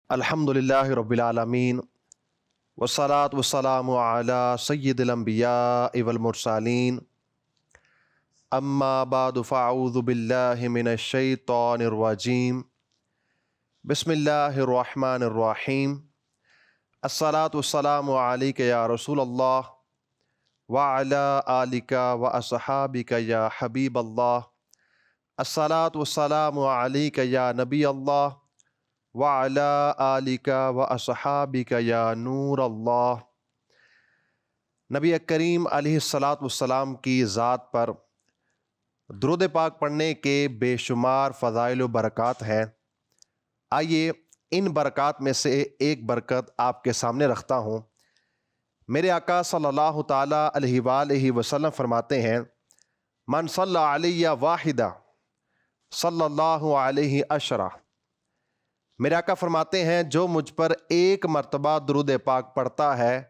الحمدللہ رب العالمین والصلاة والسلام علی سید الانبیاء والمرسلین اما بعد فاعوذ باللہ من الشیطان الرجیم بسم اللہ الرحمن الرحیم الصلاة والسلام علیک یا رسول اللہ وعلی آلک واصحابک یا حبیب اللہ الصلاة والسلام علیک یا نبی اللہ وعلی آلک واصحابک یا نور اللہ۔ نبی کریم علیہ السلام کی ذات پر درود پاک پڑھنے کے بے شمار فضائل و برکات ہیں۔ آئیے ان برکات میں سے ایک برکت آپ کے سامنے رکھتا ہوں۔ میرے آقا صلی اللہ تعالیٰ علیہ وآلہ وسلم فرماتے ہیں، من صلی علیہ واحدہ صلی اللہ علیہ عشرہ۔ میرے آقا فرماتے ہیں جو مجھ پر ایک مرتبہ درود پاک پڑھتا ہے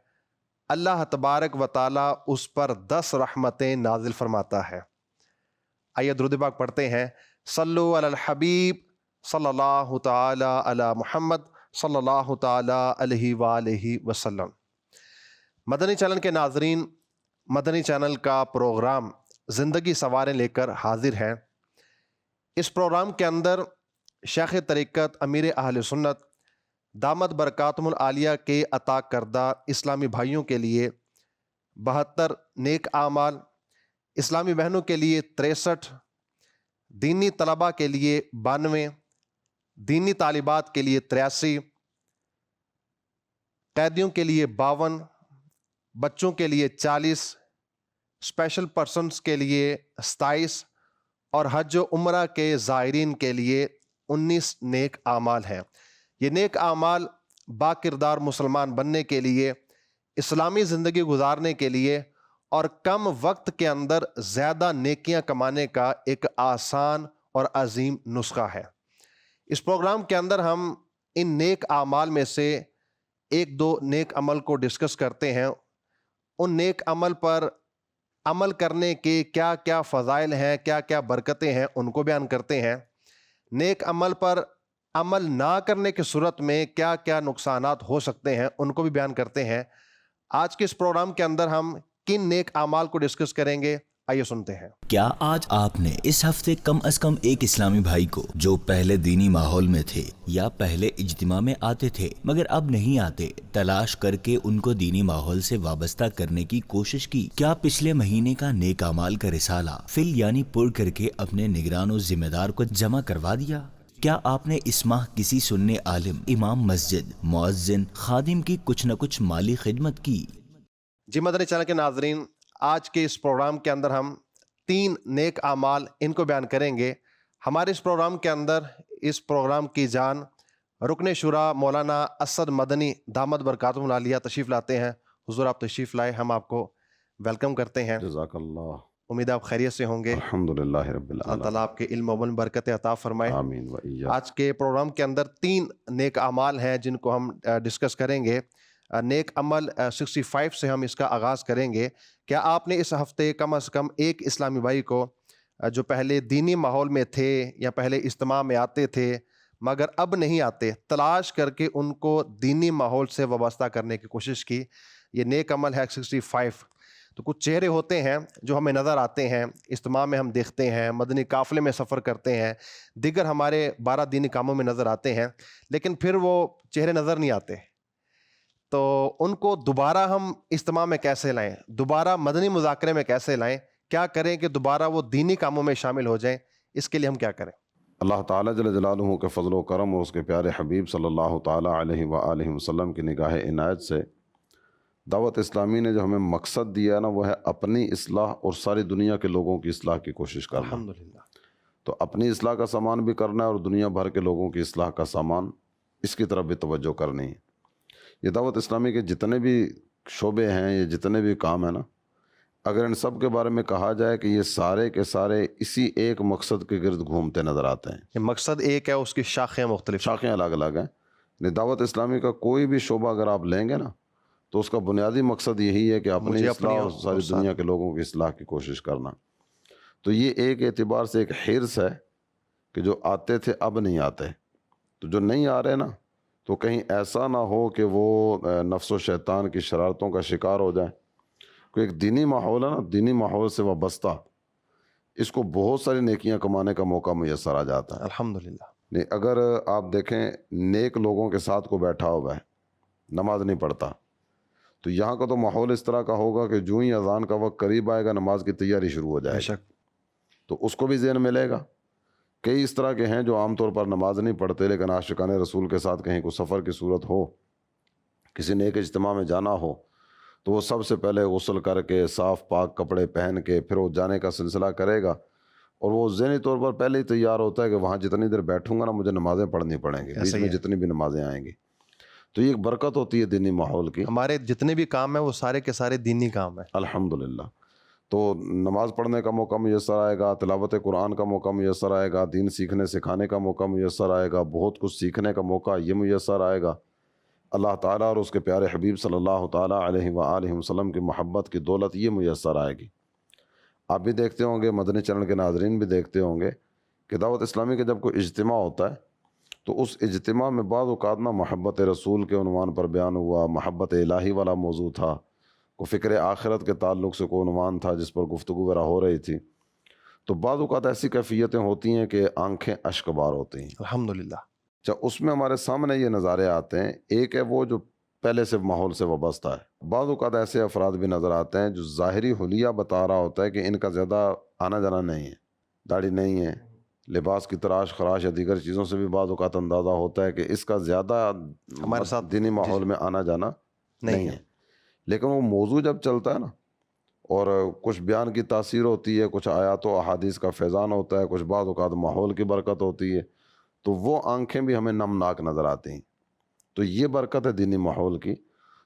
اللہ تبارک و تعالیٰ اس پر 10 رحمتیں نازل فرماتا ہے۔ آئیے درود پاک پڑھتے ہیں۔ صلو علی الحبیب صلی اللہ تعالی علی محمد صلی اللہ تعالی علیہ وآلہ وسلم۔ مدنی چینل کے ناظرین، مدنی چینل کا پروگرام زندگی سنواریں لے کر حاضر ہیں۔ اس پروگرام کے اندر شیخ طریقت امیر اہل سنت دامت برکاتہم العالیہ کے عطا کردہ اسلامی بھائیوں کے لیے 72 نیک اعمال، اسلامی بہنوں کے لیے 63، دینی طلباء کے لیے 92، دینی طالبات کے لیے 83، قیدیوں کے لیے 52، بچوں کے لیے 40، اسپیشل پرسنز کے لیے 27 اور حج و عمرہ کے زائرین کے لیے 19 نیک اعمال ہیں۔ یہ نیک اعمال با کردار مسلمان بننے کے لیے، اسلامی زندگی گزارنے کے لیے اور کم وقت کے اندر زیادہ نیکیاں کمانے کا ایک آسان اور عظیم نسخہ ہے۔ اس پروگرام کے اندر ہم ان نیک اعمال میں سے ایک دو نیک عمل کو ڈسکس کرتے ہیں۔ ان نیک عمل پر عمل کرنے کے کیا کیا فضائل ہیں، کیا کیا برکتیں ہیں، ان کو بیان کرتے ہیں۔ نیک عمل پر عمل نہ کرنے کی صورت میں کیا کیا نقصانات ہو سکتے ہیں، ان کو بھی بیان کرتے ہیں۔ آج کے اس پروگرام کے اندر ہم کن نیک اعمال کو ڈسکس کریں گے، آئیے سنتے ہیں۔ کیا آج آپ نے اس ہفتے کم از کم ایک اسلامی بھائی کو جو پہلے دینی ماحول میں تھے یا پہلے اجتماع میں آتے تھے مگر اب نہیں آتے، تلاش کر کے ان کو دینی ماحول سے وابستہ کرنے کی کوشش کی؟ کیا پچھلے مہینے کا نیک اعمال کا رسالہ فل یعنی پر کر کے اپنے نگران و ذمہ دار کو جمع کروا دیا؟ کیا آپ نے اس ماہ کسی سننے عالم، امام مسجد، مؤذن، خادم کی کچھ نہ کچھ مالی خدمت کی؟ جی مدنی چینل کے ناظرین، آج کے اس پروگرام کے اندر ہم 3 نیک اعمال ان کو بیان کریں گے۔ ہمارے اس پروگرام کے اندر اس پروگرام کی جان رکن شورا مولانا اسد مدنی دامت برکاتہم العالیہ تشریف لاتے ہیں۔ حضور آپ تشریف لائے، ہم آپ کو ویلکم کرتے ہیں۔ جزاک اللہ۔ امید آپ خیریت سے ہوں گے۔ الحمدللہ رب اللہ العالمین۔ تعالیٰ آپ کے علم و عمل برکت عطا فرمائے۔ آمین و ایاک۔ آج کے پروگرام کے اندر 3 نیک اعمال ہیں جن کو ہم ڈسکس کریں گے۔ نیک عمل 65 سے ہم اس کا آغاز کریں گے۔ کیا آپ نے اس ہفتے کم از کم ایک اسلامی بھائی کو جو پہلے دینی ماحول میں تھے یا پہلے اجتماع میں آتے تھے مگر اب نہیں آتے، تلاش کر کے ان کو دینی ماحول سے وابستہ کرنے کی کوشش کی؟ یہ نیک عمل ہے 65۔ تو کچھ چہرے ہوتے ہیں جو ہمیں نظر آتے ہیں، اجتماع میں ہم دیکھتے ہیں، مدنی قافلے میں سفر کرتے ہیں، دیگر ہمارے 12 دینی کاموں میں نظر آتے ہیں، لیکن پھر وہ چہرے نظر نہیں آتے۔ تو ان کو دوبارہ ہم اجتماع میں کیسے لائیں، دوبارہ مدنی مذاکرے میں کیسے لائیں، کیا کریں کہ دوبارہ وہ دینی کاموں میں شامل ہو جائیں؟ اس کے لیے ہم کیا کریں؟ اللہ تعالیٰ جل جلالہ کے فضل و کرم اور اس کے پیارے حبیب صلی اللہ تعالیٰ علیہ وآلہ وسلم کی نگاہ عنایت سے دعوت اسلامی نے جو ہمیں مقصد دیا نا، وہ ہے اپنی اصلاح اور ساری دنیا کے لوگوں کی اصلاح کی کوشش کرنا۔ الحمدللہ۔ تو اپنی اصلاح کا سامان بھی کرنا ہے اور دنیا بھر کے لوگوں کی اصلاح کا سامان، اس کی طرف بھی توجہ کرنی ہے۔ یہ دعوت اسلامی کے جتنے بھی شعبے ہیں، یہ جتنے بھی کام ہیں نا، اگر ان سب کے بارے میں کہا جائے کہ یہ سارے کے سارے اسی ایک مقصد کے گرد گھومتے نظر آتے ہیں۔ یہ مقصد ایک ہے، اس کی شاخیں مختلف، شاخیں الگ الگ ہیں۔ یعنی دعوت اسلامی کا کوئی بھی شعبہ اگر آپ لیں گے نا تو اس کا بنیادی مقصد یہی ہے کہ اپنی اصلاح اور ساری دنیا کے لوگوں کی اصلاح کی کوشش کرنا۔ تو یہ ایک اعتبار سے ایک حرص ہے کہ جو آتے تھے اب نہیں آتے، تو جو نہیں آ رہے نا تو کہیں ایسا نہ ہو کہ وہ نفس و شیطان کی شرارتوں کا شکار ہو جائیں. کوئی ایک دینی ماحول ہے نا، دینی ماحول سے وابستہ، اس کو بہت ساری نیکیاں کمانے کا موقع میسر آ جاتا ہے. الحمدللہ. نہیں اگر آپ دیکھیں نیک لوگوں کے ساتھ کو بیٹھا ہوا ہے، نماز نہیں پڑھتا، تو یہاں کا تو ماحول اس طرح کا ہوگا کہ جو ہی اذان کا وقت قریب آئے گا نماز کی تیاری شروع ہو جائے بے گی. شک. تو اس کو بھی ذہن ملے گا. کئی اس طرح کے ہیں جو عام طور پر نماز نہیں پڑھتے لیکن عاشقان رسول کے ساتھ کہیں کوئی سفر کی صورت ہو، کسی نیک اجتماع میں جانا ہو، تو وہ سب سے پہلے غسل کر کے صاف پاک کپڑے پہن کے پھر وہ جانے کا سلسلہ کرے گا، اور وہ ذہنی طور پر پہلے ہی تیار ہوتا ہے کہ وہاں جتنی دیر بیٹھوں گا نا مجھے نمازیں پڑھنی پڑیں گی، بیچ میں جتنی بھی نمازیں آئیں گی. تو یہ ایک برکت ہوتی ہے دینی ماحول کی. ہمارے جتنے بھی کام ہیں وہ سارے کے سارے دینی کام ہیں. الحمدللہ. تو نماز پڑھنے کا موقع میسر آئے گا، تلاوت قرآن کا موقع میسر آئے گا، دین سیکھنے سکھانے کا موقع میسر آئے گا، بہت کچھ سیکھنے کا موقع یہ میسر آئے گا. اللہ تعالیٰ اور اس کے پیارے حبیب صلی اللہ تعالیٰ علیہ وآلہ وسلم کی محبت کی دولت یہ میسر آئے گی. آپ بھی دیکھتے ہوں گے، مدنی چینل کے ناظرین بھی دیکھتے ہوں گے کہ دعوت اسلامی کا جب کوئی اجتماع ہوتا ہے تو اس اجتماع میں بعض اوقات نا محبت رسول کے عنوان پر بیان ہوا، محبت الہی والا موضوع تھا، کو فکر آخرت کے تعلق سے کوئی عنوان تھا جس پر گفتگو وغیرہ ہو رہی تھی. تو بعض اوقات ایسی کیفیتیں ہوتی ہیں کہ آنکھیں اشک بار ہوتی ہیں. الحمدللہ. اچھا، اس میں ہمارے سامنے یہ نظارے آتے ہیں. ایک ہے وہ جو پہلے سے ماحول سے وابستہ ہے. بعض اوقات ایسے افراد بھی نظر آتے ہیں جو ظاہری حلیہ بتا رہا ہوتا ہے کہ ان کا زیادہ آنا جانا نہیں ہے، داڑھی نہیں ہے، لباس کی تراش خراش یا دیگر چیزوں سے بھی بعض اوقات اندازہ ہوتا ہے کہ اس کا زیادہ ہمارے ساتھ دینی ماحول میں آنا جانا نہیں ہے. لیکن وہ موضوع جب چلتا ہے نا اور کچھ بیان کی تاثیر ہوتی ہے، کچھ آیات و احادیث کا فیضان ہوتا ہے، کچھ بعض اوقات ماحول کی برکت ہوتی ہے، تو وہ آنکھیں بھی ہمیں نمناک نظر آتی ہیں. تو یہ برکت ہے دینی ماحول کی.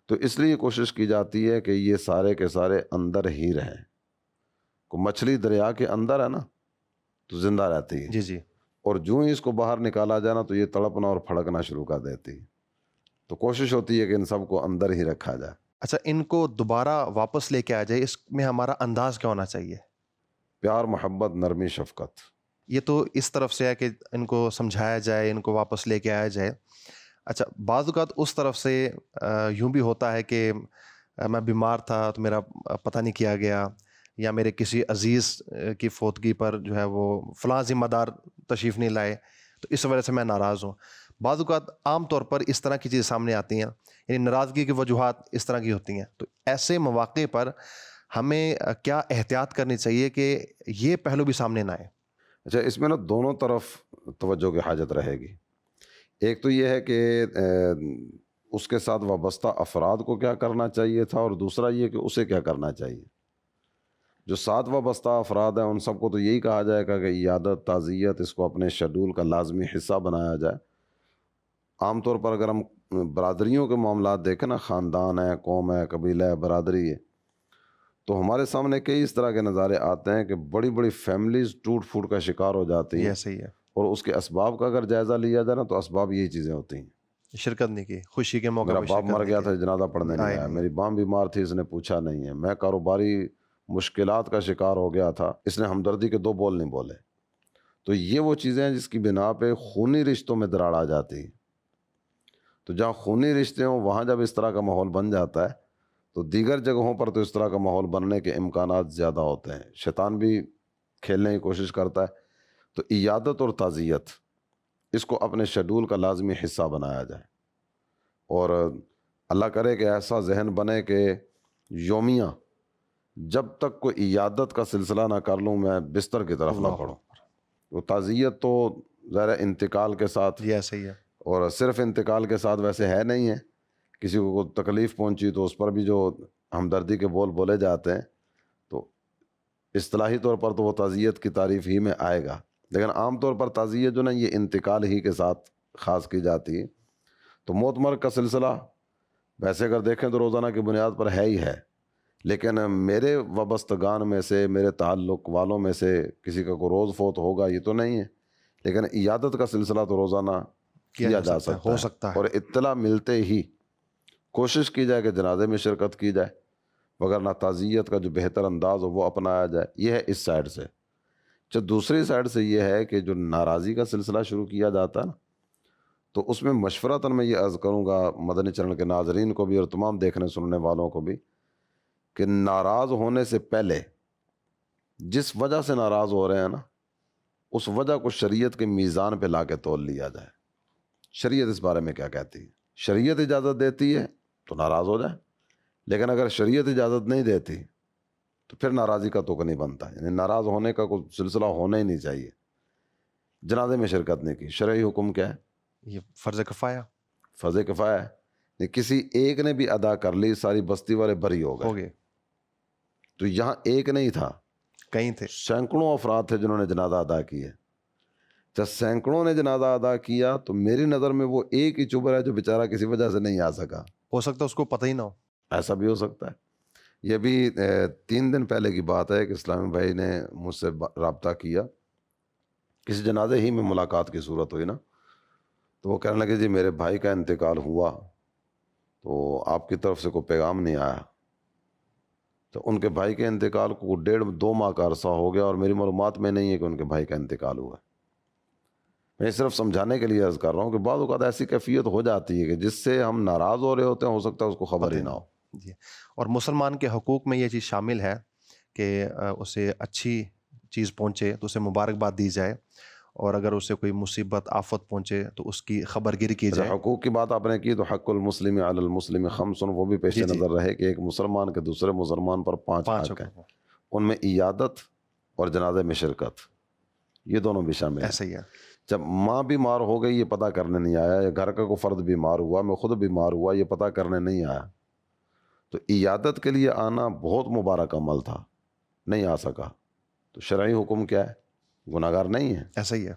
تو اس لیے کوشش کی جاتی ہے کہ یہ سارے کے سارے اندر ہی رہیں. کو مچھلی دریا کے اندر ہے نا تو زندہ رہتی ہے، جی جی. اور جو ہی اس کو باہر نکالا جائے نا تو یہ تڑپنا اور پھڑکنا شروع کر دیتی ہے. تو کوشش ہوتی ہے کہ ان سب کو اندر ہی رکھا جائے. اچھا، ان کو دوبارہ واپس لے کے آ جائے، اس میں ہمارا انداز کیا ہونا چاہیے؟ پیار، محبت، نرمی، شفقت. یہ تو اس طرف سے ہے کہ ان کو سمجھایا جائے، ان کو واپس لے کے آیا جائے. اچھا، بعض اوقات اس طرف سے یوں بھی ہوتا ہے کہ میں بیمار تھا تو میرا پتہ نہیں کیا گیا، یا میرے کسی عزیز کی فوتگی پر جو ہے وہ فلاں ذمہ دار تشریف نہیں لائے تو اس وجہ سے میں ناراض ہوں. بعض اوقات عام طور پر اس طرح کی چیزیں سامنے آتی ہیں، یعنی ناراضگی کی وجوہات اس طرح کی ہوتی ہیں. تو ایسے مواقع پر ہمیں کیا احتیاط کرنی چاہیے کہ یہ پہلو بھی سامنے نہ آئے؟ اچھا، اس میں نا دونوں طرف توجہ کی حاجت رہے گی. ایک تو یہ ہے کہ اس کے ساتھ وابستہ افراد کو کیا کرنا چاہیے تھا، اور دوسرا یہ کہ اسے کیا کرنا چاہیے. جو ساتھ وابستہ افراد ہیں ان سب کو تو یہی کہا جائے گا کہ عیادت، تعزیت، اس کو اپنے شیڈول کا لازمی حصہ بنایا جائے. عام طور پر اگر ہم برادریوں کے معاملات دیکھیں نا، خاندان ہے، قوم ہے، قبیلہ ہے، برادری ہے، تو ہمارے سامنے کئی اس طرح کے نظارے آتے ہیں کہ بڑی بڑی فیملیز ٹوٹ پھوٹ کا شکار ہو جاتی ہیں. یہ صحیح ہے. اور اس کے اسباب کا اگر جائزہ لیا جائے نا تو اسباب یہی چیزیں ہوتی ہیں. شرکت نہیں کی، خوشی کے موقع میرا پہ باپ شرکت مر نہیں گیا کی. تھا، جنازہ پڑھنے نہیں آیا. میری ماں بیمار تھی، اس نے پوچھا نہیں ہے. میں کاروباری مشکلات کا شکار ہو گیا تھا، اس نے ہمدردی کے 2 بول نہیں بولے. تو یہ وہ چیزیں ہیں جس کی بنا پہ خونی رشتوں میں دراڑ آ جاتی ہے. تو جہاں خونی رشتے ہوں وہاں جب اس طرح کا ماحول بن جاتا ہے تو دیگر جگہوں پر تو اس طرح کا ماحول بننے کے امکانات زیادہ ہوتے ہیں. شیطان بھی کھیلنے کی کوشش کرتا ہے. تو عیادت اور تعزیت، اس کو اپنے شیڈول کا لازمی حصہ بنایا جائے، اور اللہ کرے کہ ایسا ذہن بنے کہ یومیہ جب تک کوئی عیادت کا سلسلہ نہ کر لوں میں بستر کی طرف نہ پڑھوں. وہ تعزیت تو ظاہر انتقال کے ساتھ، یہ صحیح ہے. اور صرف انتقال کے ساتھ ویسے ہے نہیں ہے. کسی کو کوئی تکلیف پہنچی تو اس پر بھی جو ہمدردی کے بول بولے جاتے ہیں، تو اصطلاحی طور پر تو وہ تعزیت کی تعریف ہی میں آئے گا. لیکن عام طور پر تعزیت جو نا یہ انتقال ہی کے ساتھ خاص کی جاتی ہے. تو موت مرگ کا سلسلہ ویسے اگر دیکھیں تو روزانہ کی بنیاد پر ہے ہی ہے، لیکن میرے وابستگان میں سے، میرے تعلق والوں میں سے کسی کا کوئی روز فوت ہوگا یہ تو نہیں ہے، لیکن عیادت کا سلسلہ تو روزانہ کیا جا سکتا ہو سکتا ہے. اور اطلاع ملتے ہی کوشش کی جائے کہ جنازے میں شرکت کی جائے، وگرنہ تعزیت کا جو بہتر انداز ہو وہ اپنایا جائے. یہ ہے اس سائڈ سے. دوسری سائڈ سے یہ ہے کہ جو ناراضی کا سلسلہ شروع کیا جاتا ہے نا، تو اس میں مشورتاً میں یہ عرض کروں گا مدنی چینل کے ناظرین کو بھی اور تمام دیکھنے سننے والوں کو بھی کہ ناراض ہونے سے پہلے جس وجہ سے ناراض ہو رہے ہیں نا اس وجہ کو شریعت کے میزان پہ لا کے تول لیا جائے. شریعت اس بارے میں کیا کہتی ہے؟ شریعت اجازت دیتی ہے تو ناراض ہو جائے, لیکن اگر شریعت اجازت نہیں دیتی تو پھر ناراضی کا توقع نہیں بنتا. یعنی ناراض ہونے کا کوئی سلسلہ ہونا ہی نہیں چاہیے. جنازے میں شرکت نہیں کی, شرعی حکم کیا ہے؟ یہ فرض کفایہ فرض کفایہ ہے. کسی ایک نے بھی ادا کر لی ساری بستی والے بری ہو ہو گئے. گئے, تو یہاں ایک نہیں تھا, کہیں تھے. سینکڑوں افراد تھے جنہوں نے جنازہ ادا کیا. جب سینکڑوں نے جنازہ ادا کیا تو میری نظر میں وہ ایک ہی چبر ہے جو بیچارہ کسی وجہ سے نہیں آ سکا. ہو سکتا ہے اس کو پتہ ہی نہ ہو. ایسا بھی ہو سکتا ہے. یہ بھی 3 دن پہلے کی بات ہے کہ اسلامی بھائی نے مجھ سے رابطہ کیا, کسی جنازے ہی میں ملاقات کی صورت ہوئی نا, تو وہ کہنے لگے جی میرے بھائی کا انتقال ہوا تو آپ کی طرف سے کوئی پیغام نہیں آیا. تو ان کے بھائی کے انتقال کو 1.5-2 ماہ کا عرصہ ہو گیا اور میری معلومات میں نہیں ہے کہ ان کے بھائی کا انتقال ہوا. میں صرف سمجھانے کے لیے عرض کر رہا ہوں کہ بعض اوقات ایسی کیفیت ہو جاتی ہے کہ جس سے ہم ناراض ہو رہے ہوتے ہیں, ہو سکتا ہے اس کو خبر ہی نہ ہو. جی, اور مسلمان کے حقوق میں یہ چیز شامل ہے کہ اسے اچھی چیز پہنچے تو اسے مبارکباد دی جائے, اور اگر اسے کوئی مصیبت آفت پہنچے تو اس کی خبر گیری کی جائے. حقوق کی بات آپ نے کی تو حق المسلم علی المسلم خمس, وہ بھی پیش نظر رہے کہ ایک مسلمان کے دوسرے مسلمان پر 5 حق ہیں. ان میں عیادت اور جنازے میں شرکت, یہ دونوں بھی شامل ہیں. ایسا ہی ہے. جب ماں بیمار ہو گئی یہ پتہ کرنے نہیں آیا, یا گھر کا کوئی فرد بیمار ہوا, میں خود بیمار ہوا, یہ پتہ کرنے نہیں آیا, تو عیادت کے لیے آنا بہت مبارک عمل تھا, نہیں آ سکا. تو شرعی حکم کیا ہے؟ گناہ گار نہیں ہے. ایسا ہی ہے.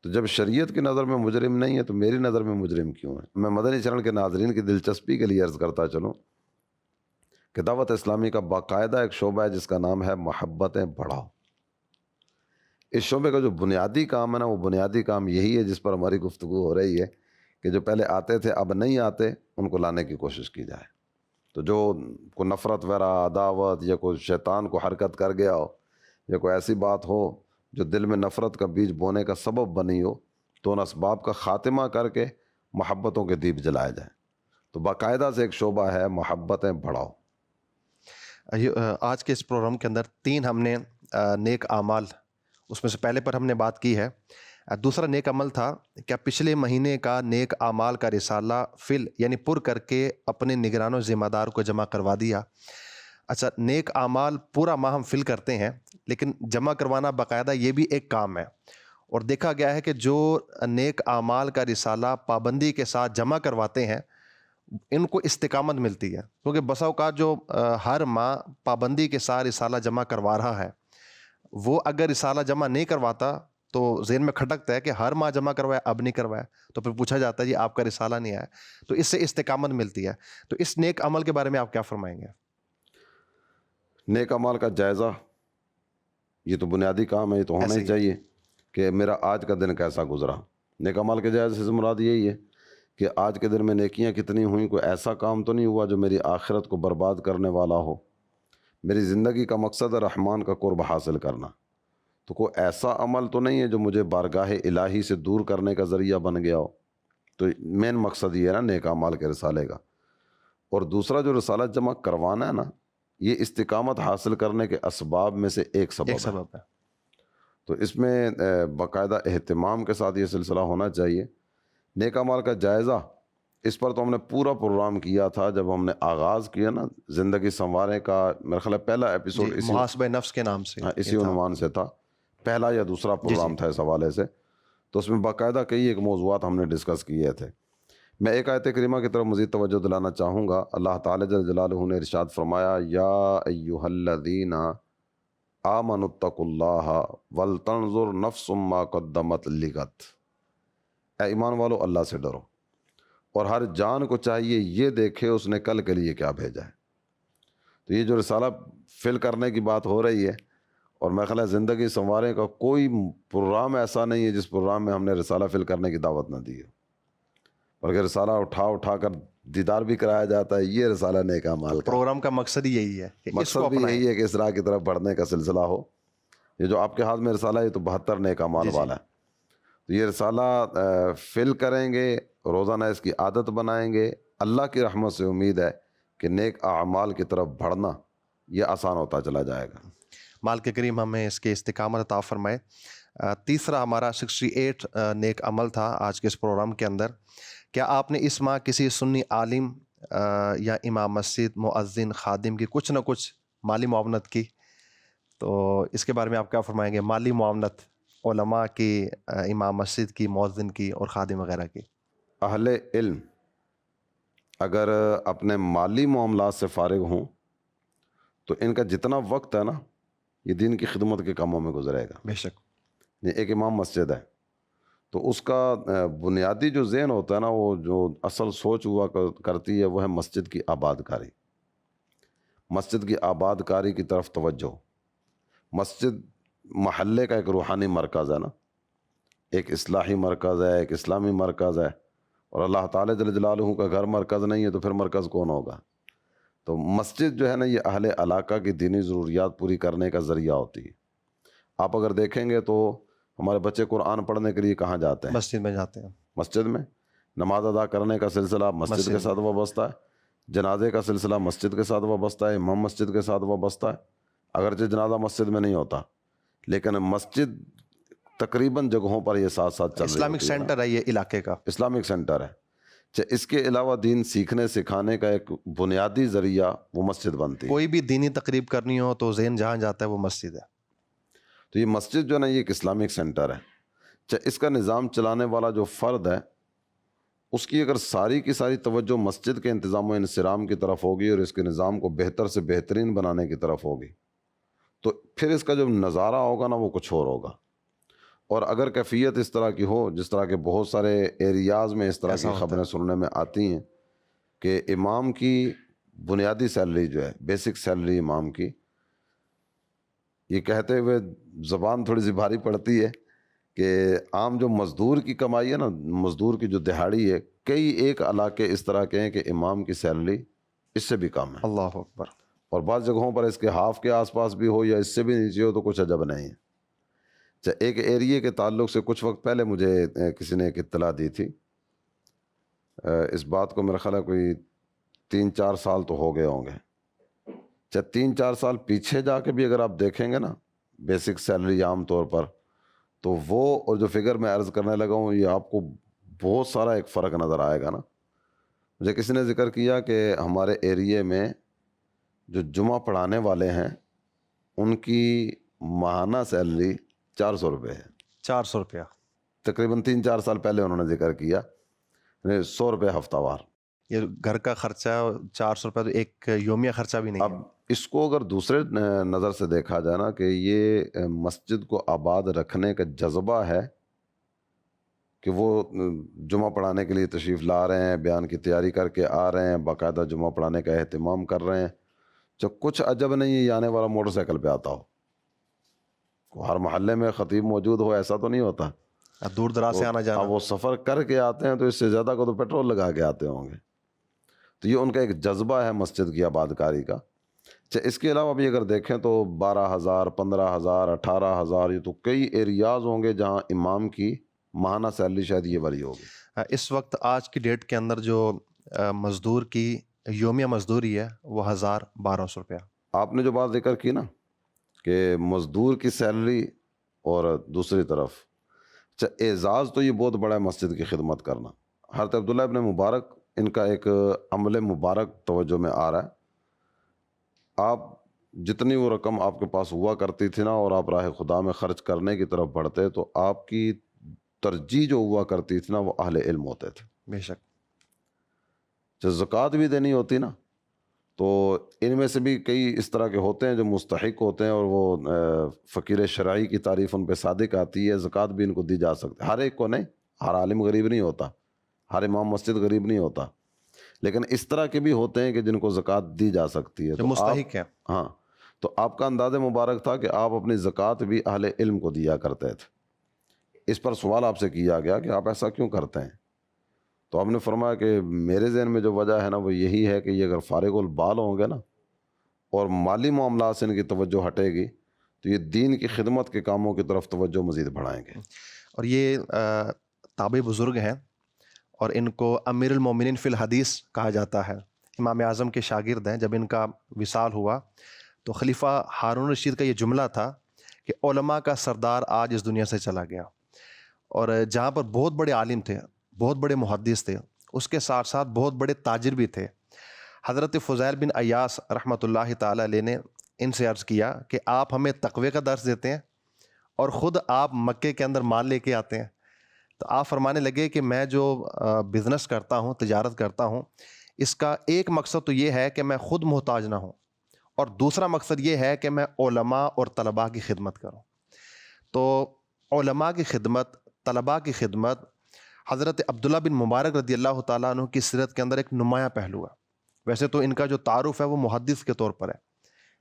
تو جب شریعت کی نظر میں مجرم نہیں ہے تو میری نظر میں مجرم کیوں ہے؟ میں مدنی چینل کے ناظرین کی دلچسپی کے لیے عرض کرتا چلوں کہ دعوت اسلامی کا باقاعدہ ایک شعبہ ہے جس کا نام ہے محبتیں بڑھاؤ. اس شعبے کا جو بنیادی کام ہے نا, وہ بنیادی کام یہی ہے جس پر ہماری گفتگو ہو رہی ہے کہ جو پہلے آتے تھے اب نہیں آتے, ان کو لانے کی کوشش کی جائے. تو جو کوئی نفرت وغیرہ, عداوت, یا کوئی شیطان کو حرکت کر گیا ہو, یا کوئی ایسی بات ہو جو دل میں نفرت کا بیج بونے کا سبب بنی ہو, تو ان اسباب کا خاتمہ کر کے محبتوں کے دیپ جلائے جائیں. تو باقاعدہ سے ایک شعبہ ہے محبتیں بڑھاؤ. آج کے اس پروگرام کے اندر 3 ہم نے نیک اعمال, اس میں سے پہلے پر ہم نے بات کی ہے. دوسرا نیک عمل تھا کیا پچھلے مہینے کا نیک اعمال کا رسالہ فل یعنی پر کر کے اپنے نگران و ذمہ دار کو جمع کروا دیا. اچھا, نیک اعمال پورا ماہ ہم فل کرتے ہیں, لیکن جمع کروانا باقاعدہ یہ بھی ایک کام ہے. اور دیکھا گیا ہے کہ جو نیک اعمال کا رسالہ پابندی کے ساتھ جمع کرواتے ہیں ان کو استقامت ملتی ہے, کیونکہ بسا اوقات جو ہر ماہ پابندی کے ساتھ رسالہ جمع کروا رہا ہے وہ اگر رسالہ جمع نہیں کرواتا تو ذہن میں کھٹکتا ہے کہ ہر ماہ جمع کروایا اب نہیں کروایا, تو پھر پوچھا جاتا ہے جی آپ کا رسالہ نہیں آیا. تو اس سے استقامت ملتی ہے. تو اس نیک عمل کے بارے میں آپ کیا فرمائیں گے؟ نیک اعمال کا جائزہ یہ تو بنیادی کام ہے, یہ تو ہونا ہی چاہیے کہ میرا آج کا دن کیسا گزرا. نیک اعمال کے جائزے سے مراد یہی ہے کہ آج کے دن میں نیکیاں کتنی ہوئیں, کوئی ایسا کام تو نہیں ہوا جو میری آخرت کو برباد کرنے والا ہو. میری زندگی کا مقصد ہے رحمان کا قرب حاصل کرنا, تو کوئی ایسا عمل تو نہیں ہے جو مجھے بارگاہ الہی سے دور کرنے کا ذریعہ بن گیا ہو. تو مین مقصد یہ ہے نا نیک اعمال کے رسالے کا. اور دوسرا جو رسالہ جمع کروانا ہے نا, یہ استقامت حاصل کرنے کے اسباب میں سے ایک سبب ہے. تو اس میں باقاعدہ اہتمام کے ساتھ یہ سلسلہ ہونا چاہیے. نیک اعمال کا جائزہ, اس پر تو ہم نے پورا پروگرام کیا تھا جب ہم نے آغاز کیا نا زندگی سنوارے کا. میرا خیال ہے پہلا ایپیسوڈ محاسبہ نفس کے نام سے اسی عنوان سے تھا, پہلا یا دوسرا پروگرام تھا اس حوالے سے. تو اس میں باقاعدہ کئی ایک موضوعات ہم نے ڈسکس کیے تھے. میں ایک آیت کریمہ کی طرف مزید توجہ دلانا چاہوں گا. اللہ تعالی جل جلالہ نے ارشاد فرمایا, یا ایھا الذین آمنوا اتقوا اللہ ولتنظر نفس ما قدمت لغد. اے ایمان والو اللہ سے ڈرو اور ہر جان کو چاہیے یہ دیکھے اس نے کل کے لیے کیا بھیجا ہے. تو یہ جو رسالہ فل کرنے کی بات ہو رہی ہے, اور میں خیال ہے زندگی سنوارے کا کوئی پروگرام ایسا نہیں ہے جس پروگرام میں ہم نے رسالہ فل کرنے کی دعوت نہ دی ہے, بلکہ رسالہ اٹھا کر دیدار بھی کرایا جاتا ہے. یہ رسالہ نیک اعمال کا پروگرام کا مقصد ہی یہی ہے, مقصد بھی یہی ہے کہ اس راہ کی طرف بڑھنے کا سلسلہ ہو. یہ جو آپ کے ہاتھ میں رسالہ ہے یہ تو 72 نیک اعمال والا ہے. تو یہ رسالہ فل کریں گے، روزانہ اس کی عادت بنائیں گے، اللہ کی رحمت سے امید ہے کہ نیک اعمال کی طرف بڑھنا یہ آسان ہوتا چلا جائے گا۔ مالک کریم ہمیں اس کے استقامت عطا فرمائے۔ تیسرا ہمارا 68 نیک عمل تھا آج کے اس پروگرام کے اندر۔ کیا آپ نے اس ماہ کسی سنی عالم یا امام مسجد، مؤذن، خادم کی کچھ نہ کچھ مالی معاونت کی؟ تو اس کے بارے میں آپ کیا فرمائیں گے؟ مالی معاونت علماء کی، امام مسجد کی، مؤذن کی اور خادم وغیرہ کی۔ اہل علم اگر اپنے مالی معاملات سے فارغ ہوں تو ان کا جتنا وقت ہے نا یہ دین کی خدمت کے کاموں میں گزرے گا۔ بے شک۔ ایک امام مسجد ہے تو اس کا بنیادی جو ذہن ہوتا ہے نا، وہ جو اصل سوچ ہوا کرتی ہے وہ ہے مسجد کی آباد کاری، مسجد کی آباد کاری کی طرف توجہ۔ مسجد محلے کا ایک روحانی مرکز ہے نا، ایک اصلاحی مرکز ہے، ایک اسلامی مرکز ہے، اور اللہ تعالیٰ جل جلالہ کا گھر مرکز نہیں ہے تو پھر مرکز کون ہوگا؟ تو مسجد جو ہے نا یہ اہل علاقہ کی دینی ضروریات پوری کرنے کا ذریعہ ہوتی ہے۔ آپ اگر دیکھیں گے تو ہمارے بچے قرآن پڑھنے کے لیے کہاں جاتے ہیں؟ مسجد میں جاتے ہیں۔ مسجد میں نماز ادا کرنے کا سلسلہ مسجد کے ساتھ وابستہ ہے، جنازے کا سلسلہ مسجد کے ساتھ وابستہ ہے، امام مسجد کے ساتھ وابستہ ہے، اگرچہ جنازہ مسجد میں نہیں ہوتا لیکن مسجد تقریباً جگہوں پر یہ ساتھ ساتھ چل رہی اسلامک ہوتی ہے نا۔ سینٹر ہے یہ علاقے کا، اسلامک سینٹر ہے۔ اس کے علاوہ دین سیکھنے سکھانے کا ایک بنیادی ذریعہ وہ مسجد بنتی ہے۔ کوئی بھی دینی تقریب کرنی ہو تو ذہن جہاں جاتا ہے وہ مسجد ہے۔ تو یہ مسجد جو ہے نا یہ ایک اسلامک سینٹر ہے۔ اس کا نظام چلانے والا جو فرد ہے اس کی اگر ساری کی ساری توجہ مسجد کے انتظام و انصرام کی طرف ہوگی اور اس کے نظام کو بہتر سے بہترین بنانے کی طرف ہوگی تو پھر اس کا جو نظارہ ہوگا نا وہ کچھ اور ہوگا۔ اور اگر کیفیت اس طرح کی ہو، جس طرح کے بہت سارے ایریاز میں اس طرح کی خبریں سننے میں آتی ہیں کہ امام کی بنیادی سیلری جو ہے، بیسک سیلری امام کی، یہ کہتے ہوئے زبان تھوڑی سی بھاری پڑتی ہے کہ عام جو مزدور کی کمائی ہے نا، مزدور کی جو دہاڑی ہے، کئی ایک علاقے اس طرح کے ہیں کہ امام کی سیلری اس سے بھی کم ہے، اللہ اکبر۔ اور بعض جگہوں پر اس کے ہاف کے آس پاس بھی ہو یا اس سے بھی نیچے ہو تو کچھ عجب نہیں ہے۔ ایک ایریے کے تعلق سے کچھ وقت پہلے مجھے کسی نے ایک اطلاع دی تھی، اس بات کو میرا خیال ہے کوئی 3-4 سال تو ہو گئے ہوں گے۔ 3-4 سال پیچھے جا کے بھی اگر آپ دیکھیں گے نا بیسک سیلری عام طور پر، تو وہ اور جو فگر میں عرض کرنے لگا ہوں یہ آپ کو بہت سارا ایک فرق نظر آئے گا نا۔ مجھے کسی نے ذکر کیا کہ ہمارے ایریے میں جو جمعہ پڑھانے والے ہیں ان کی ماہانہ سیلری 400 روپے ہے۔ 400 روپیہ تقریباً 3-4 سال پہلے انہوں نے ذکر کیا، 100 روپے ہفتہ وار۔ یہ گھر کا خرچہ 400 روپیہ تو ایک یومیہ خرچہ بھی نہیں اب اس کو اگر دوسرے نظر سے دیکھا جائے نا کہ یہ مسجد کو آباد رکھنے کا جذبہ ہے کہ وہ جمعہ پڑھانے کے لیے تشریف لا رہے ہیں، بیان کی تیاری کر کے آ رہے ہیں، باقاعدہ جمعہ پڑھانے کا اہتمام کر رہے ہیں، جو کچھ عجب نہیں ہے یہ آنے والا موٹر سائیکل پہ آتا ہو، ہر محلے میں خطیب موجود ہو ایسا تو نہیں ہوتا، ہے، دور دراز سے آنا جانا۔ وہ سفر کر کے آتے ہیں تو اس سے زیادہ کو تو پیٹرول لگا کے آتے ہوں گے۔ تو یہ ان کا ایک جذبہ ہے مسجد کی آباد کاری کا۔ اس کے علاوہ بھی اگر دیکھیں تو 12,000، 15,000، 18,000، یہ تو کئی ایریاز ہوں گے جہاں امام کی ماہانہ سیلری شاید یہ بڑی ہوگی۔ اس وقت آج کی ڈیٹ کے اندر جو مزدور کی یومیہ مزدوری ہے وہ 1,000-1,200 روپیہ۔ آپ نے جو بات ذکر کی نا کہ مزدور کی سیلری اور دوسری طرف اعزاز، تو یہ بہت بڑا ہے مسجد کی خدمت کرنا۔ حضرت عبداللہ ابن مبارک ان کا ایک عمل مبارک توجہ میں آ رہا ہے۔ آپ جتنی وہ رقم آپ کے پاس ہوا کرتی تھی نا اور آپ راہ خدا میں خرچ کرنے کی طرف بڑھتے تو آپ کی ترجیح جو ہوا کرتی تھی نا وہ اہل علم ہوتے تھے۔ بے شک۔ جب زکوٰۃ بھی دینی ہوتی نا تو ان میں سے بھی کئی اس طرح کے ہوتے ہیں جو مستحق ہوتے ہیں اور وہ فقیر شرعی کی تعریف ان پہ صادق آتی ہے، زکوٰۃ بھی ان کو دی جا سکتی ہے۔ ہر ایک کو نہیں، ہر عالم غریب نہیں ہوتا، ہر امام مسجد غریب نہیں ہوتا، لیکن اس طرح کے بھی ہوتے ہیں کہ جن کو زکوٰۃ دی جا سکتی ہے، جو مستحق ہیں۔ ہاں، تو آپ کا انداز مبارک تھا کہ آپ اپنی زکوٰۃ بھی اہل علم کو دیا کرتے تھے۔ اس پر سوال آپ سے کیا گیا کہ آپ ایسا کیوں کرتے ہیں؟ تو آپ نے فرمایا کہ میرے ذہن میں جو وجہ ہے نا وہ یہی ہے کہ یہ اگر فارغ البال ہوں گے نا اور مالی معاملات سے ان کی توجہ ہٹے گی تو یہ دین کی خدمت کے کاموں کی طرف توجہ مزید بڑھائیں گے۔ اور یہ تابع بزرگ ہیں اور ان کو امیر المومنین فی الحدیث کہا جاتا ہے، امام اعظم کے شاگرد ہیں۔ جب ان کا وصال ہوا تو خلیفہ ہارون رشید کا یہ جملہ تھا کہ علماء کا سردار آج اس دنیا سے چلا گیا۔ اور جہاں پر بہت بڑے عالم تھے، بہت بڑے محدث تھے، اس کے ساتھ ساتھ بہت بڑے تاجر بھی تھے۔ حضرت فضیل بن عیاس رحمۃ اللہ تعالی علیہ نے ان سے عرض کیا کہ آپ ہمیں تقوی کا درس دیتے ہیں اور خود آپ مکے کے اندر مال لے کے آتے ہیں۔ تو آپ فرمانے لگے کہ میں جو بزنس کرتا ہوں، تجارت کرتا ہوں، اس کا ایک مقصد تو یہ ہے کہ میں خود محتاج نہ ہوں، اور دوسرا مقصد یہ ہے کہ میں علماء اور طلباء کی خدمت کروں۔ تو علماء کی خدمت، طلباء کی خدمت حضرت عبداللہ بن مبارک رضی اللہ تعالیٰ عنہ کی سیرت کے اندر ایک نمایاں پہلو ہے۔ ویسے تو ان کا جو تعارف ہے وہ محدث کے طور پر ہے،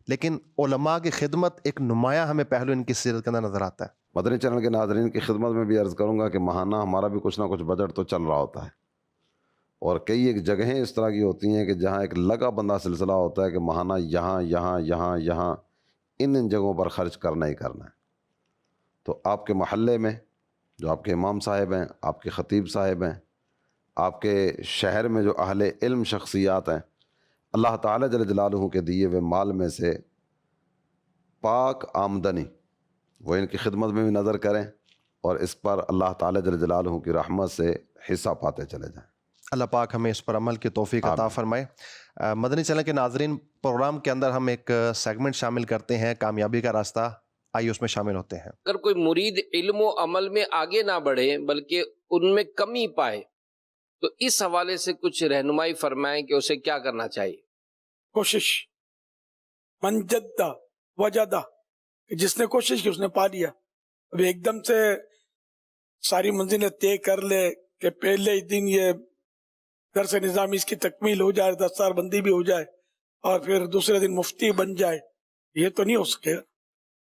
لیکن علماء کی خدمت ایک نمایاں ہمیں پہلو ان کی سیرت کے اندر نظر آتا ہے۔ مدنی چینل کے ناظرین کی خدمت میں بھی عرض کروں گا کہ ماہانہ ہمارا بھی کچھ نہ کچھ بجٹ تو چل رہا ہوتا ہے، اور کئی ایک جگہیں اس طرح کی ہوتی ہیں کہ جہاں ایک لگا بندہ سلسلہ ہوتا ہے کہ ماہانہ یہاں یہاں یہاں یہاں ان جگہوں پر خرچ کرنا ہی کرنا ہے۔ تو آپ کے محلے میں جو آپ کے امام صاحب ہیں، آپ کے خطیب صاحب ہیں، آپ کے شہر میں جو اہل علم شخصیات ہیں، اللہ تعالیٰ جل جلالہ کے دیے ہوئے مال میں سے پاک آمدنی وہ ان کی خدمت میں بھی نظر کریں، اور اس پر اللہ تعالیٰ جل جلالہ کی رحمت سے حصہ پاتے چلے جائیں۔ اللہ پاک ہمیں اس پر عمل کی توفیق عطا فرمائے۔ مدنی چینل کے ناظرین، پروگرام کے اندر ہم ایک سیگمنٹ شامل کرتے ہیں، کامیابی کا راستہ، آئیے اس میں شامل ہوتے ہیں۔ اگر کوئی مرید علم و عمل میں آگے نہ بڑھے بلکہ ان میں کمی پائے تو اس حوالے سے کچھ رہنمائی فرمائیں کہ اسے کیا کرنا چاہیے؟ کوشش، من جدہ وجدہ، جس نے کوشش کی اس نے پا لیا۔ اب ایک دم سے ساری منزلیں طے کر لے کہ پہلے ہی دن یہ درس نظامی اس کی تکمیل ہو جائے، دستار بندی بھی ہو جائے، اور پھر دوسرے دن مفتی بن جائے، یہ تو نہیں ہو سکے گا۔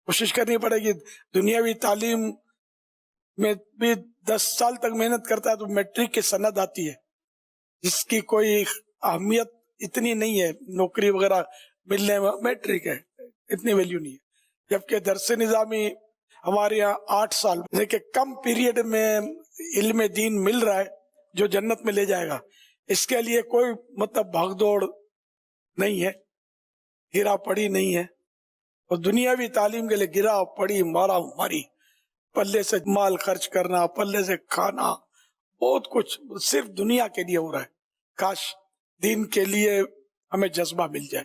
کوشش کرنی پڑے گی۔ دنیاوی تعلیم میں بھی 10 سال تک محنت کرتا ہے تو میٹرک کی سند آتی ہے، جس کی کوئی اہمیت اتنی نہیں ہے، نوکری وغیرہ ملنے میں میٹرک ہے، اتنی ویلیو نہیں ہے۔ جبکہ درس نظامی ہمارے یہاں 8 سال لیکن کم پیریڈ میں علم دین مل رہا ہے جو جنت میں لے جائے گا۔ اس کے لیے کوئی مطلب بھاگ دوڑ نہیں ہے، گرا پڑی نہیں ہے، اور دنیاوی تعلیم کے لیے گرا پڑی مارا ماری، پلے سے مال خرچ کرنا، پلے سے کھانا، بہت کچھ صرف دنیا کے لیے ہو رہا ہے۔ کاش دین کے لیے ہمیں جذبہ مل جائے۔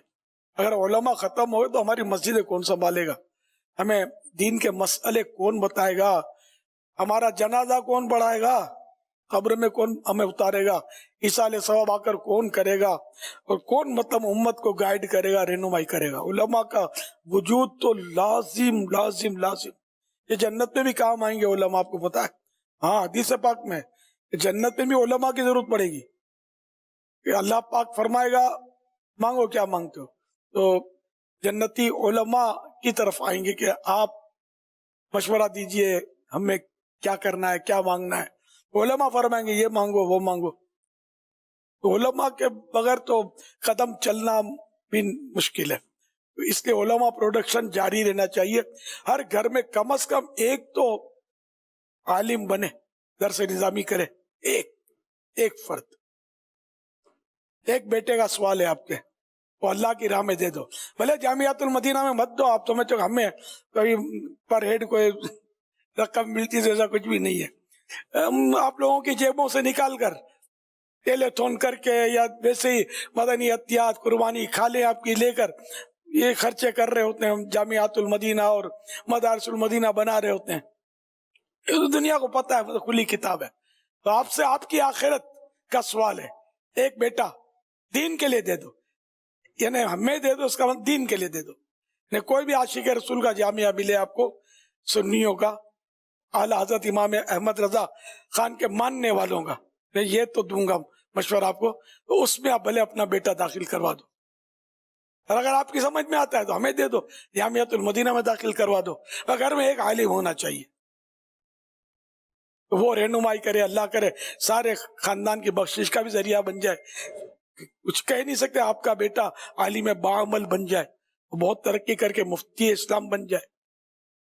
اگر علماء ختم ہوئے تو ہماری مسجدیں کون سنبھالے گا؟ ہمیں دین کے مسئلے کون بتائے گا؟ ہمارا جنازہ کون پڑھائے گا؟ قبر میں کون ہمیں اتارے گا؟ ایصال ثواب آ کر کون کرے گا؟ اور کون مطلب امت کو گائیڈ کرے گا، رہنمائی کرے گا؟ علماء کا وجود تو لازم لازم لازم۔ یہ جنت میں بھی کام آئیں گے علماء، آپ کو پتا ہے؟ ہاں، حدیث پاک میں جنت میں بھی علماء کی ضرورت پڑے گی کہ اللہ پاک فرمائے گا مانگو کیا مانگتے ہو، تو جنتی علماء کی طرف آئیں گے کہ آپ مشورہ دیجئے ہمیں کیا کرنا ہے، کیا مانگنا ہے۔ علماء فرمائیں گے یہ مانگو وہ مانگو۔ تو علماء کے بغیر تو قدم چلنا بھی مشکل ہے، اس لیے علماء پروڈکشن جاری رہنا چاہیے۔ ہر گھر میں کم از کم ایک تو عالم بنے، درس نظامی کرے، ایک فرد۔ ایک بیٹے کا سوال ہے آپ کے، وہ اللہ کی راہ میں دے دو، بھلے جامعۃ المدینہ میں مت دو، آپ سمجھتے ہو ہمیں کوئی پر ہیڈ کوئی رقم ملتی ہے، ایسا کچھ بھی نہیں ہے۔ آپ لوگوں کی جیبوں سے نکال کر ٹیلی تھون کر کے یا ویسے ہی مدنی عطیات قربانی کھالیں آپ کی لے کر یہ خرچے کر رہے ہوتے ہیں، جامعۃ المدینہ اور مدارس المدینہ بنا رہے ہوتے ہیں۔ یہ تو دنیا کو پتہ ہے، کھلی کتاب ہے۔ تو آپ سے آپ کی آخرت کا سوال ہے۔ ایک بیٹا دین کے لیے دے دو، یعنی ہمیں دے دو، اس کا مطلب دین کے لیے دے دو۔ یعنی کوئی بھی عاشق رسول کا جامعہ ملے آپ کو، سنیوں کا، اعلی حضرت امام احمد رضا خان کے ماننے والوں کا، میں یہ تو دوں گا مشورہ آپ کو، تو اس میں آپ بھلے اپنا بیٹا داخل کروا دو، اور اگر آپ کی سمجھ میں آتا ہے تو ہمیں دے دو، جامعۃ المدینہ میں داخل کروا دو۔ گھر میں ایک عالم ہونا چاہیے، وہ رہنمائی کرے، اللہ کرے سارے خاندان کی بخشش کا بھی ذریعہ بن جائے۔ کچھ کہہ نہیں سکتے آپ کا بیٹا عالم باعمل بن جائے، وہ بہت ترقی کر کے مفتی اسلام بن جائے،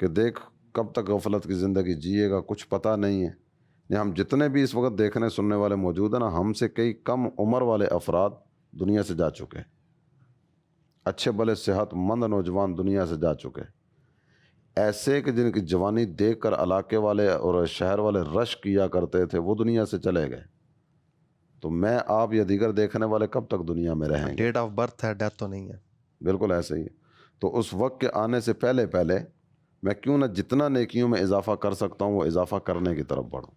کہ دیکھ کب تک غفلت کی زندگی جیے گا، کچھ پتہ نہیں ہے. ہم جتنے بھی اس وقت دیکھنے سننے والے موجود ہیں نا، ہم سے کئی کم عمر والے افراد دنیا سے جا چکے ہیں. اچھے بھلے صحت مند نوجوان دنیا سے جا چکے ہیں، ایسے کہ جن کی جوانی دیکھ کر علاقے والے اور شہر والے رش کیا کرتے تھے، وہ دنیا سے چلے گئے. تو میں آپ یا دیگر دیکھنے والے کب تک دنیا میں رہیں گے؟ ڈیٹ آف برتھ ہے، ڈیتھ تو نہیں ہے. بالکل ایسے ہی. تو اس وقت کے آنے سے پہلے میں کیوں نہ جتنا نیکیوں میں اضافہ کر سکتا ہوں وہ اضافہ کرنے کی طرف بڑھوں.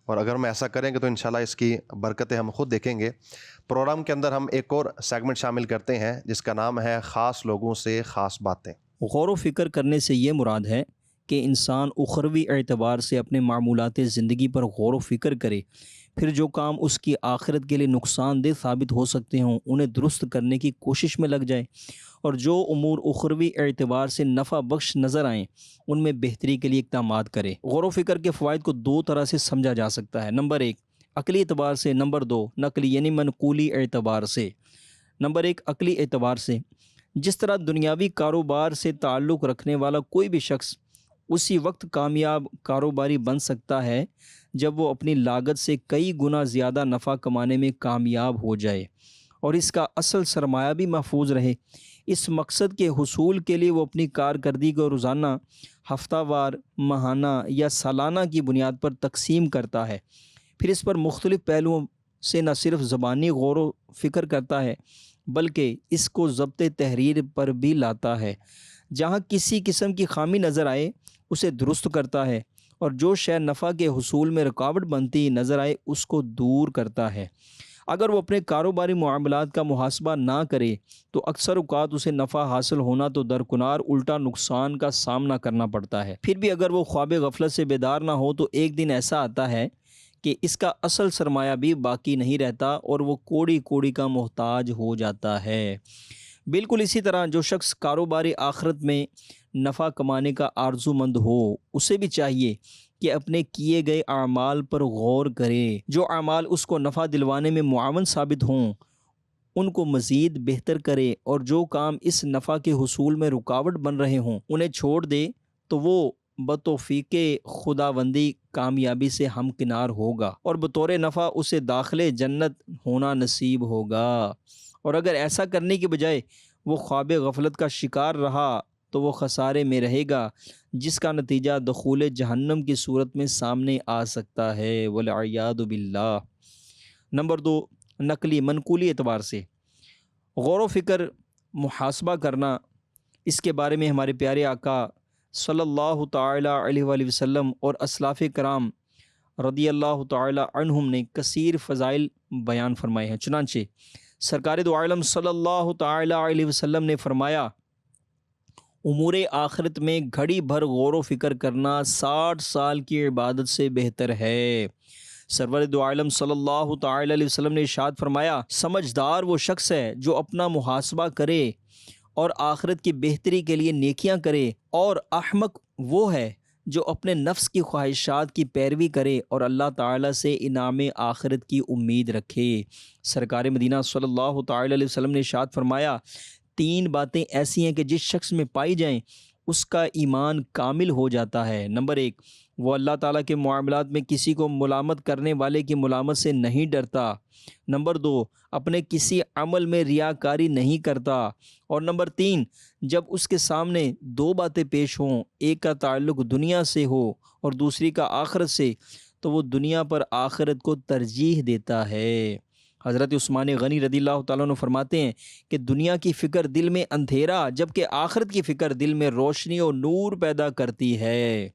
اور اگر ہم ایسا کریں گے تو انشاءاللہ اس کی برکتیں ہم خود دیکھیں گے. پروگرام کے اندر ہم ایک اور سیگمنٹ شامل کرتے ہیں جس کا نام ہے خاص لوگوں سے خاص باتیں. غور و فکر کرنے سے یہ مراد ہے کہ انسان اخروی اعتبار سے اپنے معمولات زندگی پر غور و فکر کرے، پھر جو کام اس کی آخرت کے لیے نقصان دہ ثابت ہو سکتے ہوں انہیں درست کرنے کی کوشش میں لگ جائے، اور جو امور اخروی اعتبار سے نفع بخش نظر آئیں ان میں بہتری کے لیے اقدامات کرے. غور و فکر کے فوائد کو دو طرح سے سمجھا جا سکتا ہے. نمبر 1 عقلی اعتبار سے، نمبر 2 نقلی یعنی منقولی اعتبار سے. نمبر 1 عقلی اعتبار سے. جس طرح دنیاوی کاروبار سے تعلق رکھنے والا کوئی بھی شخص اسی وقت کامیاب کاروباری بن سکتا ہے جب وہ اپنی لاگت سے کئی گنا زیادہ نفع کمانے میں کامیاب ہو جائے اور اس کا اصل سرمایہ بھی محفوظ رہے. اس مقصد کے حصول کے لیے وہ اپنی کارکردگی کو روزانہ، ہفتہ وار، ماہانہ یا سالانہ کی بنیاد پر تقسیم کرتا ہے، پھر اس پر مختلف پہلوؤں سے نہ صرف زبانی غور و فکر کرتا ہے بلکہ اس کو ضبط تحریر پر بھی لاتا ہے. جہاں کسی قسم کی خامی نظر آئے اسے درست کرتا ہے، اور جو شے نفع کے حصول میں رکاوٹ بنتی نظر آئے اس کو دور کرتا ہے. اگر وہ اپنے کاروباری معاملات کا محاسبہ نہ کرے تو اکثر اوقات اسے نفع حاصل ہونا تو درکنار الٹا نقصان کا سامنا کرنا پڑتا ہے. پھر بھی اگر وہ خواب غفلت سے بیدار نہ ہو تو ایک دن ایسا آتا ہے کہ اس کا اصل سرمایہ بھی باقی نہیں رہتا اور وہ کوڑی کوڑی کا محتاج ہو جاتا ہے. بالکل اسی طرح جو شخص کاروباری آخرت میں نفع کمانے کا آرزو مند ہو اسے بھی چاہیے کہ اپنے کیے گئے اعمال پر غور کرے. جو اعمال اس کو نفع دلوانے میں معاون ثابت ہوں ان کو مزید بہتر کرے، اور جو کام اس نفع کے حصول میں رکاوٹ بن رہے ہوں انہیں چھوڑ دے تو وہ بتوفیق خداوندی کامیابی سے ہمکنار ہوگا اور بطور نفع اسے داخلے جنت ہونا نصیب ہوگا. اور اگر ایسا کرنے کی بجائے وہ خواب غفلت کا شکار رہا تو وہ خسارے میں رہے گا جس کا نتیجہ دخول جہنم کی صورت میں سامنے آ سکتا ہے، والعیاذ باللہ. نمبر 2 نقلی منقولی اعتبار سے. غور و فکر، محاسبہ کرنا، اس کے بارے میں ہمارے پیارے آقا صلی اللہ تعالی علیہ وآلہ وسلم اور اسلاف کرام رضی اللہ تعالی عنہم نے کثیر فضائل بیان فرمائے ہیں. چنانچہ سرکار دو عالم صلی اللہ تعالی علیہ وسلم نے فرمایا، امور آخرت میں گھڑی بھر غور و فکر کرنا 60 سال کی عبادت سے بہتر ہے. سرور دو عالم صلی اللہ تعالی علیہ وسلم نے ارشاد فرمایا، سمجھدار وہ شخص ہے جو اپنا محاسبہ کرے اور آخرت کی بہتری کے لیے نیکیاں کرے، اور احمق وہ ہے جو اپنے نفس کی خواہشات کی پیروی کرے اور اللہ تعالیٰ سے انعام آخرت کی امید رکھے. سرکار مدینہ صلی اللہ تعالی علیہ وسلم نے ارشاد فرمایا، 3 باتیں ایسی ہیں کہ جس شخص میں پائی جائیں اس کا ایمان کامل ہو جاتا ہے. نمبر 1 وہ اللہ تعالیٰ کے معاملات میں کسی کو ملامت کرنے والے کی ملامت سے نہیں ڈرتا. نمبر 2 اپنے کسی عمل میں ریاکاری نہیں کرتا. اور نمبر 3 جب اس کے سامنے 2 باتیں پیش ہوں، ایک کا تعلق دنیا سے ہو اور دوسری کا آخرت سے، تو وہ دنیا پر آخرت کو ترجیح دیتا ہے. حضرت عثمان غنی رضی اللہ تعالیٰ عنہ فرماتے ہیں کہ دنیا کی فکر دل میں اندھیرا جبکہ آخرت کی فکر دل میں روشنی اور نور پیدا کرتی ہے.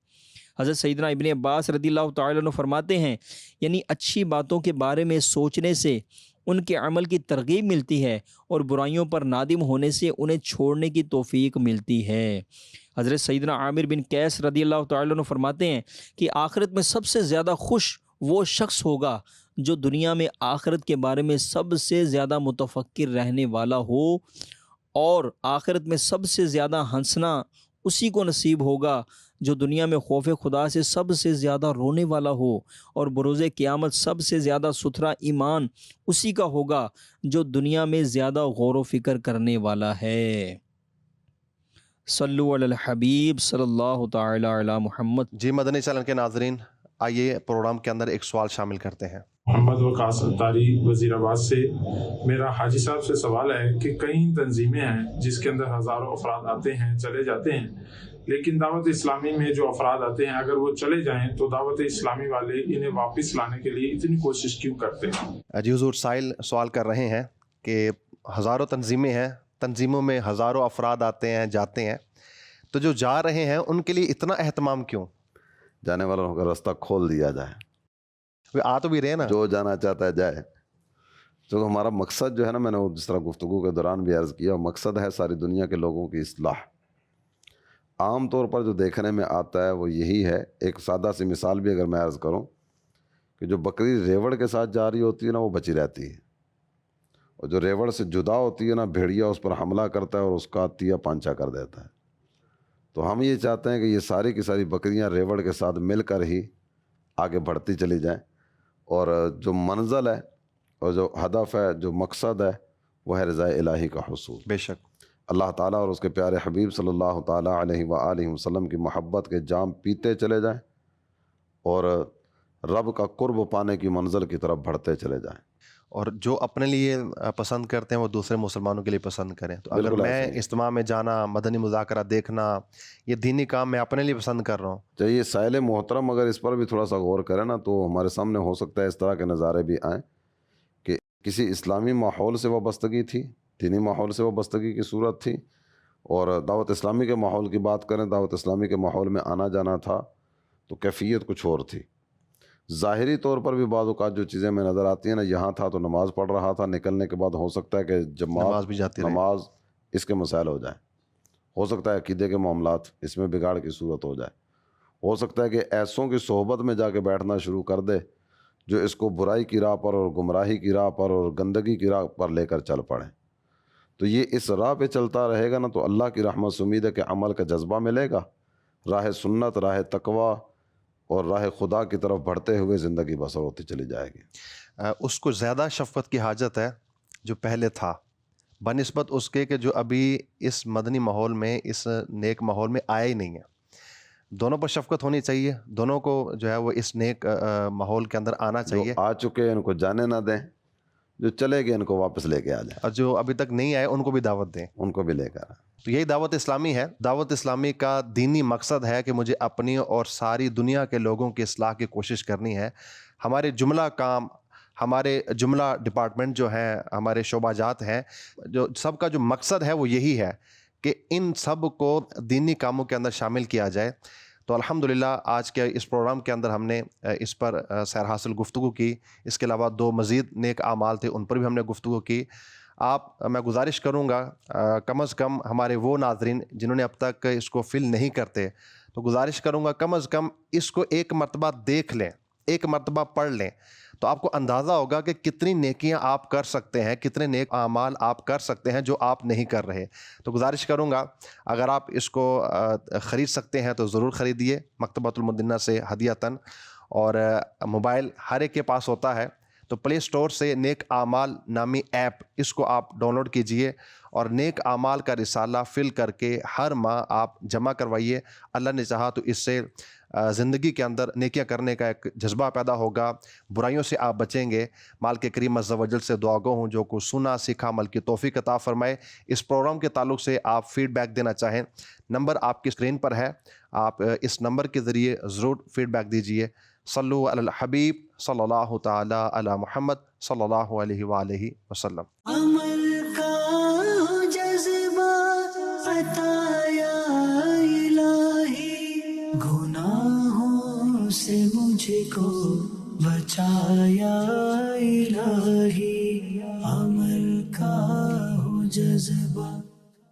حضرت سیدنا ابن عباس رضی اللہ تعالیٰ عنہ فرماتے ہیں، یعنی اچھی باتوں کے بارے میں سوچنے سے ان کے عمل کی ترغیب ملتی ہے اور برائیوں پر نادم ہونے سے انہیں چھوڑنے کی توفیق ملتی ہے. حضرت سیدنا عامر بن قیس رضی اللہ تعالیٰ عنہ فرماتے ہیں کہ آخرت میں سب سے زیادہ خوش وہ شخص ہوگا جو دنیا میں آخرت کے بارے میں سب سے زیادہ متفکر رہنے والا ہو، اور آخرت میں سب سے زیادہ ہنسنا اسی کو نصیب ہوگا جو دنیا میں خوف خدا سے سب سے زیادہ رونے والا ہو، اور بروز قیامت سب سے زیادہ ستھرا ایمان اسی کا ہوگا جو دنیا میں زیادہ غور و فکر کرنے والا ہے. صلو علی الحبیب صلی اللہ تعالی علی محمد۔ جی مدنی چینل کے ناظرین، آئیے پروگرام کے اندر ایک سوال شامل کرتے ہیں۔ محمد وقاص اتاری وزیر آباد سے میرا حاجی صاحب سے سوال ہے کہ کئی تنظیمیں ہیں جس کے اندر ہزاروں افراد آتے ہیں چلے جاتے ہیں، لیکن دعوت اسلامی میں جو افراد آتے ہیں اگر وہ چلے جائیں تو دعوت اسلامی والے انہیں واپس لانے کے لیے اتنی کوشش کیوں کرتے ہیں؟ جی حضور، سائل سوال کر رہے ہیں کہ ہزاروں تنظیمیں ہیں، تنظیموں میں ہزاروں افراد آتے ہیں جاتے ہیں، تو جو جا رہے ہیں ان کے لیے اتنا اہتمام کیوں؟ جانے والوں کا راستہ کھول دیا جائے، آ تو بھی رہے نا، جو جانا چاہتا ہے جائے۔ تو ہمارا مقصد جو ہے نا، میں نے جس طرح گفتگو کے دوران بھی عرض کیا، مقصد ہے ساری دنیا کے لوگوں کی اصلاح۔ عام طور پر جو دیکھنے میں آتا ہے وہ یہی ہے، ایک سادہ سی مثال بھی اگر میں عرض کروں کہ جو بکری ریوڑ کے ساتھ جا رہی ہوتی ہے نا وہ بچی رہتی ہے، اور جو ریوڑ سے جدا ہوتی ہے نا، بھیڑیا اس پر حملہ کرتا ہے اور اس کا تیا پانچا کر دیتا ہے۔ تو ہم یہ چاہتے ہیں کہ یہ ساری کی ساری بکریاں ریوڑ کے ساتھ مل کر ہی آگے بڑھتی چلی جائیں، اور جو منزل ہے اور جو ہدف ہے، جو مقصد ہے، وہ ہے رضا الہی کا حصول۔ بے شک اللہ تعالیٰ اور اس کے پیارے حبیب صلی اللہ تعالیٰ علیہ وآلہ وسلم کی محبت کے جام پیتے چلے جائیں اور رب کا قرب پانے کی منزل کی طرف بڑھتے چلے جائیں۔ اور جو اپنے لیے پسند کرتے ہیں وہ دوسرے مسلمانوں کے لیے پسند کریں۔ تو اگر بالکل میں ایسے ہی۔ اجتماع میں جانا، مدنی مذاکرہ دیکھنا، یہ دینی کام میں اپنے لیے پسند کر رہا ہوں، چاہیے سائل محترم اگر اس پر بھی تھوڑا سا غور کریں نا تو ہمارے سامنے ہو سکتا ہے اس طرح کے نظارے بھی آئیں کہ کسی اسلامی ماحول سے وابستگی تھی، دینی ماحول سے وابستگی کی صورت تھی، اور دعوت اسلامی کے ماحول کی بات کریں، دعوت اسلامی کے ماحول میں آنا جانا تھا تو کیفیت کچھ اور تھی۔ ظاہری طور پر بھی بعض اوقات جو چیزیں میں نظر آتی ہیں نا، یہاں تھا تو نماز پڑھ رہا تھا، نکلنے کے بعد ہو سکتا ہے کہ نماز جماعت بھی جاتی رہے۔ نماز اس کے مسائل ہو جائیں، ہو سکتا ہے عقیدے کے معاملات اس میں بگاڑ کی صورت ہو جائے، ہو سکتا ہے کہ ایسوں کی صحبت میں جا کے بیٹھنا شروع کر دے جو اس کو برائی کی راہ پر اور گمراہی کی راہ پر اور گندگی کی راہ پر لے کر چل پڑیں۔ تو یہ اس راہ پہ چلتا رہے گا نا تو اللہ کی رحمت سے امید ہے کہ عمل کا جذبہ ملے گا، راہ سنت، راہ تقوی اور راہ خدا کی طرف بڑھتے ہوئے زندگی بسر ہوتی چلی جائے گی۔ اس کو زیادہ شفقت کی حاجت ہے جو پہلے تھا، بنسبت اس کے کہ جو ابھی اس مدنی ماحول میں، اس نیک ماحول میں آیا ہی نہیں ہے۔ دونوں پر شفقت ہونی چاہیے، دونوں کو جو ہے وہ اس نیک ماحول کے اندر آنا جو چاہیے، آ چکے ان کو جانے نہ دیں، جو چلے گئے ان کو واپس لے کے آ جائیں، اور جو ابھی تک نہیں آئے ان کو بھی دعوت دیں۔ ان کو بھی لے کر آئیں۔ تو یہی دعوت اسلامی ہے۔ دعوت اسلامی کا دینی مقصد ہے کہ مجھے اپنی اور ساری دنیا کے لوگوں کی اصلاح کی کوشش کرنی ہے۔ ہمارے جملہ کام، ہمارے جملہ ڈپارٹمنٹ جو ہیں، ہمارے شعبہ جات ہیں، جو سب کا جو مقصد ہے وہ یہی ہے کہ ان سب کو دینی کاموں کے اندر شامل کیا جائے۔ تو الحمدللہ آج کے اس پروگرام کے اندر ہم نے اس پر سیر حاصل گفتگو کی۔ اس کے علاوہ 2 مزید نیک اعمال تھے، ان پر بھی ہم نے گفتگو کی۔ میں گزارش کروں گا کم از کم ہمارے وہ ناظرین جنہوں نے اب تک اس کو فل نہیں کرتے، تو گزارش کروں گا کم از کم اس کو ایک مرتبہ دیکھ لیں، ایک مرتبہ پڑھ لیں، تو آپ کو اندازہ ہوگا کہ کتنی نیکیاں آپ کر سکتے ہیں، کتنے نیک اعمال آپ کر سکتے ہیں جو آپ نہیں کر رہے۔ تو گزارش کروں گا اگر آپ اس کو خرید سکتے ہیں تو ضرور خریدیے مکتبۃ المدینہ سے ہدیۃً، اور موبائل ہر ایک کے پاس ہوتا ہے تو پلے اسٹور سے نیک اعمال نامی ایپ، اس کو آپ ڈاؤن لوڈ کیجئے اور نیک اعمال کا رسالہ فل کر کے ہر ماہ آپ جمع کروائیے۔ اللہ نے چاہا تو اس سے زندگی کے اندر نیکیاں کرنے کا ایک جذبہ پیدا ہوگا، برائیوں سے آپ بچیں گے۔ مالک کریم عز و جل سے دعا گو ہوں جو کچھ سنا سیکھا عمل کی توفیق عطا فرمائے۔ اس پروگرام کے تعلق سے آپ فیڈ بیک دینا چاہیں، نمبر آپ کی اسکرین پر ہے، آپ اس نمبر کے ذریعے ضرور فیڈ بیک دیجئے۔ صلو علی الحبیب صلی اللہ تعالی علی محمد صلی اللہ علیہ وآلہ وسلم۔ عمل کا جذبہ عطا یا الہی، گناہوں سے مجھ کو بچایا الہی، عمل کا جذبہ